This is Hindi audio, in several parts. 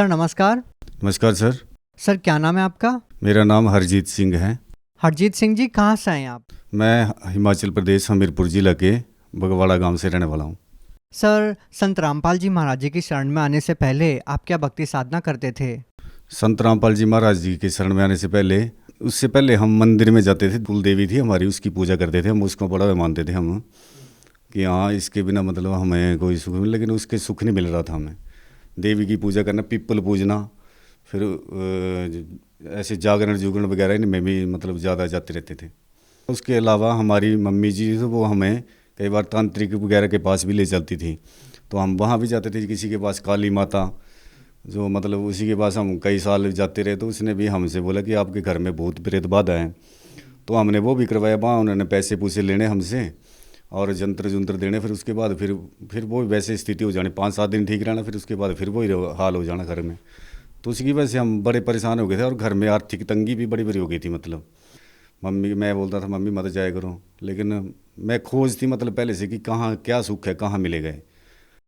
सर नमस्कार। नमस्कार सर। सर क्या नाम है आपका? मेरा नाम हरजीत सिंह है। हरजीत सिंह जी, कहाँ से हैं आप? मैं हिमाचल प्रदेश हमीरपुर जिला के बगवाड़ा गांव से रहने वाला हूं। सर संत रामपाल जी महाराज जी की शरण में आने से पहले आप क्या भक्ति साधना करते थे? संत रामपाल जी महाराज जी के शरण में आने से पहले, उससे पहले हम मंदिर में जाते थे। कुल देवी थी हमारी, उसकी पूजा करते थे हम। उसको बड़ा मानते थे हम कि हाँ, इसके बिना मतलब हमें कोई सुख नहीं, लेकिन उसके सुख नहीं मिल रहा था हमें। देवी की पूजा करना, पीपल पूजना, फिर ऐसे जागरण जुगरण वगैरह इनमें भी मतलब ज़्यादा जाते रहते थे। उसके अलावा हमारी मम्मी जी तो वो हमें कई बार तांत्रिक वगैरह के पास भी ले चलती थी, तो हम वहाँ भी जाते थे। किसी के पास काली माता, जो मतलब उसी के पास हम कई साल जाते रहे, तो उसने भी हमसे बोला कि आपके घर में भूत प्रेत बाधा है। तो हमने वो भी करवाया। वहाँ उन्होंने पैसे पूसे लेने हमसे और जंतर जुंतर देने। फिर उसके बाद फिर वो वैसे स्थिति हो जानी, 5-7 दिन ठीक रहना, फिर उसके बाद फिर वही हाल हो जाना घर में। तो उसकी वजह से हम बड़े परेशान हो गए थे और घर में आर्थिक तंगी भी बड़ी बड़ी हो गई थी। मतलब मम्मी, मैं बोलता था मम्मी मत जाया करो, लेकिन मैं खोज थी मतलब पहले से कि कहाँ क्या सुख है, कहाँ मिलेगा।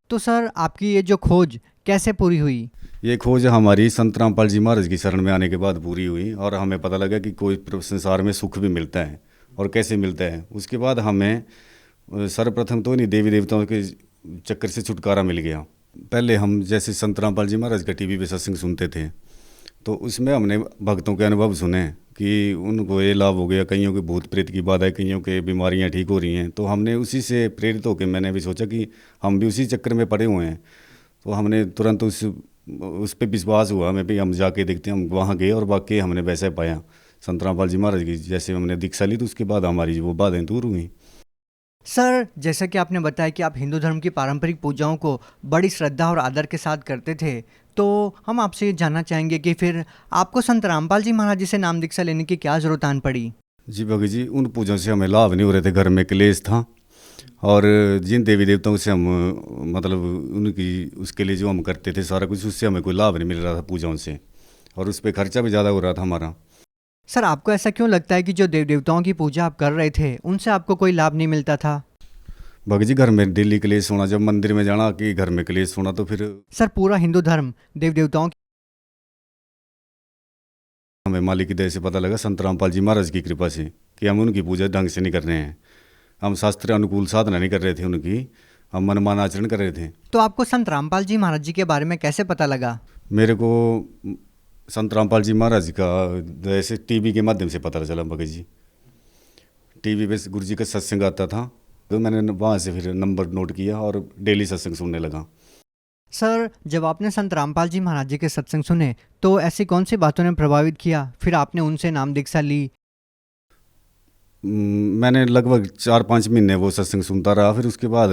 तो सर आपकी ये जो खोज कैसे पूरी हुई? ये खोज हमारी संत रामपाल जी महाराज की शरण में आने के बाद पूरी हुई और हमें पता लगा कि कोई संसार में सुख भी मिलता है और कैसे मिलता है। उसके बाद हमें सर्वप्रथम तो नहीं, देवी देवताओं के चक्कर से छुटकारा मिल गया। पहले हम जैसे संत रामपाल जी महाराज का टीवी पे सत्संग सुनते थे, तो उसमें हमने भक्तों के अनुभव सुने कि उनको ये लाभ हो गया, कईयों के भूत प्रेत की बाधा है, कईयों के बीमारियां ठीक हो रही हैं। तो हमने उसी से प्रेरित होकर मैंने भी सोचा कि हम भी उसी चक्कर में पड़े हुए हैं। तो हमने तुरंत उस पर विश्वास हुआ हमें भी, हम जाके देखते हैं। हम वहाँ गए और वाकई हमने वैसे पाया। संत रामपाल जी महाराज की जैसे हमने दीक्षा ली, तो उसके बाद हमारी वो बाधाएं दूर हुई। सर जैसा कि आपने बताया कि आप हिंदू धर्म की पारंपरिक पूजाओं को बड़ी श्रद्धा और आदर के साथ करते थे, तो हम आपसे ये जानना चाहेंगे कि फिर आपको संत रामपाल जी महाराज जी से नाम दीक्षा लेने की क्या जरूरत आन पड़ी? जी भगत जी, उन पूजों से हमें लाभ नहीं हो रहे थे, घर में क्लेश था। और जिन देवी देवताओं से हम मतलब उनकी उसके लिए जो हम करते थे सारा कुछ, उससे हमें कोई लाभ नहीं मिल रहा था पूजाओं से, और उस पर खर्चा भी ज़्यादा हो रहा था हमारा। सर आपको ऐसा क्यों लगता है कि जो देव देवताओं की पूजा आप कर रहे थे उनसे आपको कोई लाभ नहीं मिलता था? भगत जी, घर में डेली क्लेश होना, जब मंदिर में जाना कि घर में क्लेश होना, तो फिर सर पूरा हिंदू धर्म देव देवताओं हमें मालिक की दया से पता लगा, संत रामपाल जी महाराज की कृपा से, कि हम उनकी पूजा ढंग से नहीं कर रहे हैं। हम शास्त्र अनुकूल साधना नहीं कर रहे थे उनकी, हम मनमाना आचरण कर रहे थे। तो आपको संत रामपाल जी महाराज जी के बारे में कैसे पता लगा? मेरे को संत रामपाल जी महाराज का ऐसे टीवी के माध्यम से पता चला भगत जी। टीवी पे गुरु जी का सत्संग आता था, तो मैंने वहाँ से फिर नंबर नोट किया और डेली सत्संग सुनने लगा। सर जब आपने संत रामपाल जी महाराज जी के सत्संग सुने तो ऐसी कौन सी बातों ने प्रभावित किया, फिर आपने उनसे नाम दीक्षा ली? मैंने लगभग 4-5 महीने वो सत्संग सुनता रहा। फिर उसके बाद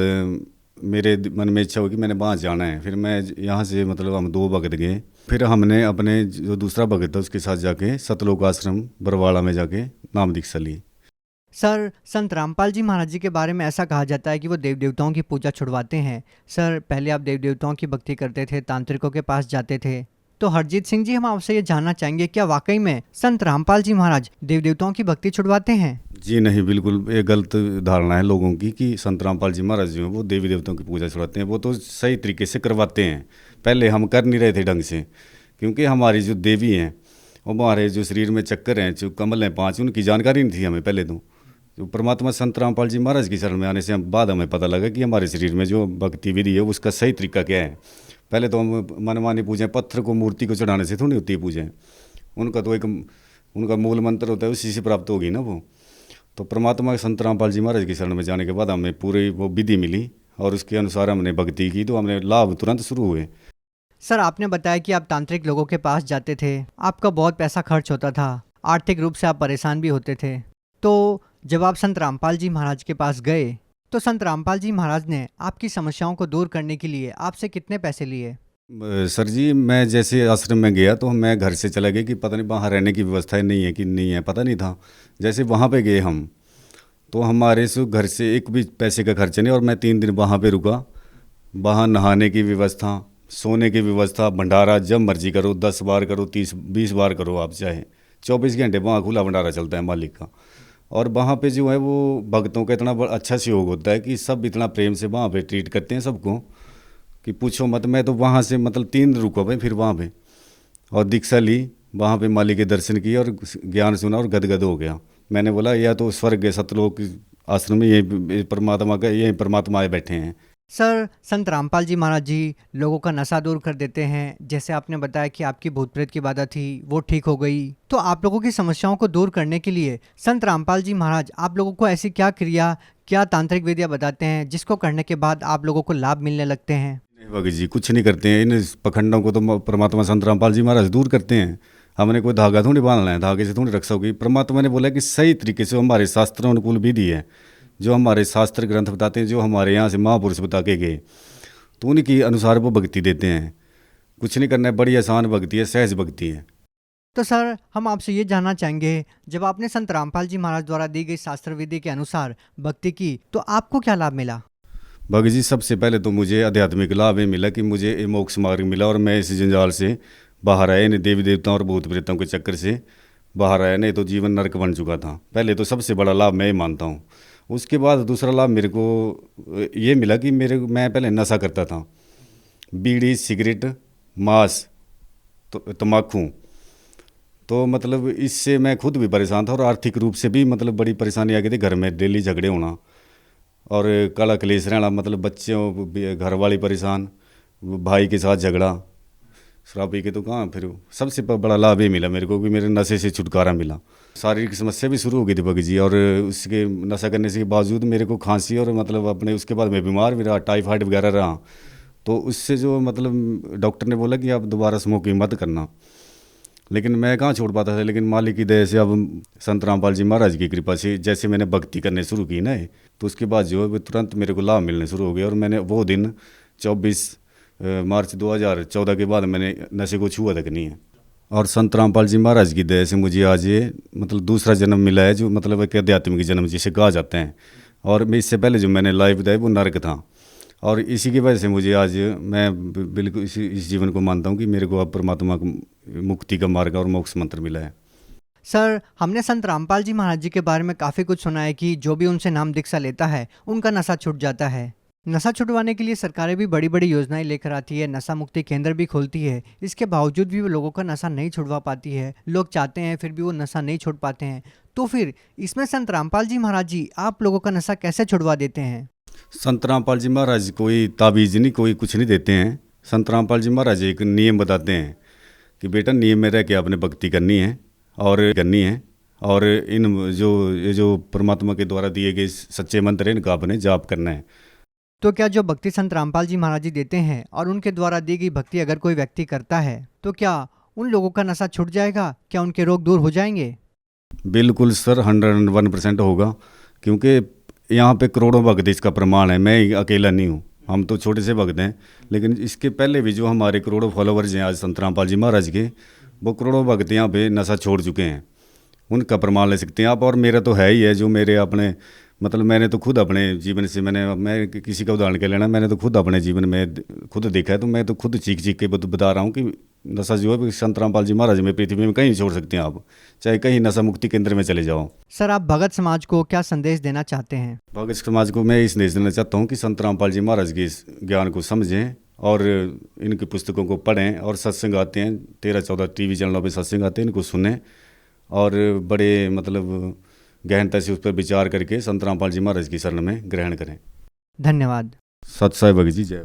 मेरे मन में इच्छा हुई कि मैंने वहाँ जाना है। फिर मैं यहाँ से मतलब हम 2 भगत गए। फिर हमने अपने जो दूसरा भगत था उसके साथ जाके सतलोक आश्रम बरवाड़ा में जाके नाम दीक्षा ली। सर संत रामपाल जी महाराज जी के बारे में ऐसा कहा जाता है कि वो देव देवताओं की पूजा छुड़वाते हैं। सर पहले आप देव देवताओं की भक्ति करते थे, तांत्रिकों के पास जाते थे, तो हरजीत सिंह जी हम आपसे ये जानना चाहेंगे क्या वाकई में संत रामपाल जी महाराज देव देवताओं की भक्ति छुड़वाते हैं? जी नहीं, बिल्कुल ये गलत धारणा है लोगों की कि संत रामपाल जी महाराज जो हैं वो देवी देवताओं की पूजा छुड़ाते हैं। वो तो सही तरीके से करवाते हैं। पहले हम कर नहीं रहे थे ढंग से, क्योंकि हमारी जो देवी हैं, वो हमारे जो शरीर में चक्कर हैं, जो कमल हैं 5, उनकी जानकारी नहीं थी हमें पहले। तो जो परमात्मा संत रामपाल जी महाराज की शरण में आने से बाद हमें पता लगा कि हमारे शरीर में जो भक्ति विधि है उसका सही तरीका क्या है। पहले तो हम मनमानी पूजें, पत्थर को मूर्ति को चढ़ाने से थोड़ी होती है पूजें। उनका तो एक उनका मूल मंत्र होता है, उसी से प्राप्त होगी ना वो। तो परमात्मा संत रामपाल जी महाराज की शरण में जाने के बाद हमें पूरी वो विधि मिली और उसके अनुसार हमने भक्ति की, तो हमने लाभ तुरंत शुरू हुए। सर आपने बताया कि आप तांत्रिक लोगों के पास जाते थे, आपका बहुत पैसा खर्च होता था, आर्थिक रूप से आप परेशान भी होते थे, तो जब आप संत रामपाल जी महाराज के पास गए तो संत रामपाल जी महाराज ने आपकी समस्याओं को दूर करने के लिए आपसे कितने पैसे लिए? सर जी, मैं जैसे आश्रम में गया तो मैं घर से चला गया कि पता नहीं वहाँ रहने की व्यवस्था नहीं है कि नहीं है, पता नहीं था। जैसे वहाँ पे गए हम, तो हमारे से घर से एक भी पैसे का खर्च नहीं, और मैं 3 दिन वहाँ पे रुका। वहाँ नहाने की व्यवस्था, सोने की व्यवस्था, भंडारा जब मर्जी करो, 10 बार करो, 30-20 बार करो आप चाहे, 24 घंटे वहाँ खुला भंडारा चलता है मालिक का। और वहाँ पे जो है वो भक्तों का इतना अच्छा सहयोग होता है कि सब इतना प्रेम से वहाँ पे ट्रीट करते हैं सबको। कि पूछो मत। मैं तो वहाँ से मतलब 3 दिन रुका भाई, फिर वहाँ पे और दीक्षा ली, वहाँ पे माली के दर्शन किए और ज्ञान सुना और गदगद हो गया। मैंने बोला या तो स्वर्ग है, सतलोक आश्रम में यही परमात्मा का, यही परमात्मा आए बैठे हैं। सर, संत रामपाल जी महाराज जी लोगों का नशा दूर कर देते हैं। जैसे आपने बताया कि आपकी भूत प्रेत की बाधा थी वो ठीक हो गई, तो आप लोगों की समस्याओं को दूर करने के लिए संत रामपाल जी महाराज आप लोगों को ऐसी क्या क्रिया, क्या तांत्रिक विधियां बताते हैं जिसको करने के बाद आप लोगों को लाभ मिलने लगते हैं? नहीं भगत जी, कुछ नहीं करते हैं। इन पखंडों को तो परमात्मा संत रामपाल जी महाराज दूर करते हैं। हमने कोई धागा थोड़ी बांधना है, धागे से थोड़ी रक्षा होगी। परमात्मा ने बोला कि सही तरीके से हमारे शास्त्रों अनुकूल विधि है, जो हमारे शास्त्र ग्रंथ बताते हैं, जो हमारे यहाँ से महापुरुष बता के गए, तो उनके अनुसार वो भक्ति देते हैं। कुछ नहीं करना है, बड़ी आसान भक्ति है, सहज भक्ति है। तो सर, हम आपसे ये जानना चाहेंगे, जब आपने संत रामपाल जी महाराज द्वारा दी गई शास्त्र विधि के अनुसार भक्ति की तो आपको क्या लाभ मिला? भगत जी, सबसे पहले तो मुझे आध्यात्मिक लाभ ये मिला कि मुझे ये मोक्ष मार्ग मिला और मैं इस जंजाल से बाहर आया। नहीं देवी देवताओं और भूत प्रेतों के चक्कर से बाहर आया, नहीं तो जीवन नरक बन चुका था। पहले तो सबसे बड़ा लाभ मैं ये मानता हूँ। उसके बाद दूसरा लाभ मेरे को ये मिला कि मैं पहले नशा करता था, बीड़ी, सिगरेट, मांस, तो तम्बाकू। तो मतलब इससे मैं खुद भी परेशान था और आर्थिक रूप से भी मतलब बड़ी परेशानी आ गई थी। घर में डेली झगड़े होना और काला कलेश रहना, मतलब बच्चों, घर वाली परेशान, भाई के साथ झगड़ा, शराब पी के। तो कहाँ फिर सबसे बड़ा लाभ ये मिला मेरे को कि मेरे नशे से छुटकारा मिला। शारीरिक समस्या भी शुरू हो गई थी भगत जी, और उसके नशा करने के बावजूद मेरे को खांसी और मतलब अपने उसके बाद मैं बीमार भी रहा, टाइफाइड वगैरह रहा। तो उससे जो मतलब डॉक्टर ने बोला कि आप दोबारा स्मोकिंग मत करना, लेकिन मैं कहाँ छोड़ पाता था। लेकिन मालिक की दया से, अब संत रामपाल जी महाराज की कृपा से जैसे मैंने भक्ति करने शुरू की ना, तो उसके बाद जो है वो तुरंत मेरे को लाभ मिलने शुरू हो गया। और मैंने वो दिन 24 मार्च 2014 के बाद मैंने नशे को छुआ तक नहीं है। और संत रामपाल जी महाराज की दया से मुझे आज ये मतलब दूसरा जन्म मिला है, जो मतलब एक आध्यात्मिक जन्म जिसे कहा जाता है। और मैं इससे पहले जो मैंने लाइफ बताई वो नरक था, और इसी की वजह से मुझे आज मैं बिल्कुल इस जीवन को मानता हूँ कि मेरे को अब परमात्मा मुक्ति का मार्ग और मोक्ष मंत्र मिला है। सर, हमने संत रामपाल जी महाराज जी के बारे में काफ़ी कुछ सुना है कि जो भी उनसे नाम दीक्षा लेता है उनका नशा छूट जाता है। नशा छुड़वाने के लिए सरकारें भी बड़ी बड़ी योजनाएं लेकर आती है, नशा मुक्ति केंद्र भी खोलती है। इसके बावजूद भी वो लोगों का नशा नहीं छुड़वा पाती है। लोग चाहते हैं फिर भी वो नशा नहीं छोड़ पाते हैं। तो फिर इसमें संत रामपाल जी महाराज जी आप लोगों का नशा कैसे छुड़वा देते हैं? संत रामपाल जी महाराज कोई ताबीज़ नहीं, कोई कुछ नहीं देते हैं। संत रामपाल जी महाराज एक नियम बताते हैं कि बेटा नियम में रह के आपने भक्ति करनी है और इन जो परमात्मा के द्वारा दिए गए सच्चे मंत्र हैं, इनका आपने जाप करना है। तो क्या जो भक्ति संत रामपाल जी महाराज जी देते हैं और उनके द्वारा दी गई भक्ति अगर कोई व्यक्ति करता है तो क्या उन लोगों का नशा छूट जाएगा? क्या उनके रोग दूर हो जाएंगे? बिल्कुल सर, 101% होगा, क्योंकि यहाँ पे करोड़ों भक्त इसका प्रमाण है। मैं अकेला नहीं हूँ, हम तो छोटे से भक्त हैं, लेकिन इसके पहले भी जो हमारे करोड़ों फॉलोवर्स हैं आज संत रामपाल जी महाराज के, वो करोड़ों भक्त यहाँ पे नशा छोड़ चुके हैं। उनका प्रमाण ले सकते हैं आप। और मेरा तो है ही है, जो मेरे अपने मतलब मैंने तो खुद अपने जीवन से मैं किसी का उदाहरण क्या लेना, मैंने तो खुद अपने जीवन में खुद देखा है। तो मैं तो खुद चीख के बता रहा हूँ कि नशा जो है संत रामपाल जी महाराज में पृथ्वी में कहीं छोड़ सकते हैं आप, चाहे कहीं नशा मुक्ति केंद्र में चले जाओ। सर, आप भगत समाज को क्या संदेश देना चाहते हैं? भगत समाज को मैं ये संदेश देना चाहता हूँ कि संत रामपाल जी महाराज के इस ज्ञान को समझें और इनकी पुस्तकों को पढ़ें। और सत्संग आते हैं 13-14 टीवी चैनलों पे सत्संग आते हैं, इनको सुनें और बड़े मतलब गहनता से उस पर विचार करके संत रामपाल जी महाराज की शरण में ग्रहण करें। धन्यवाद। सत साई भगत जी, जय।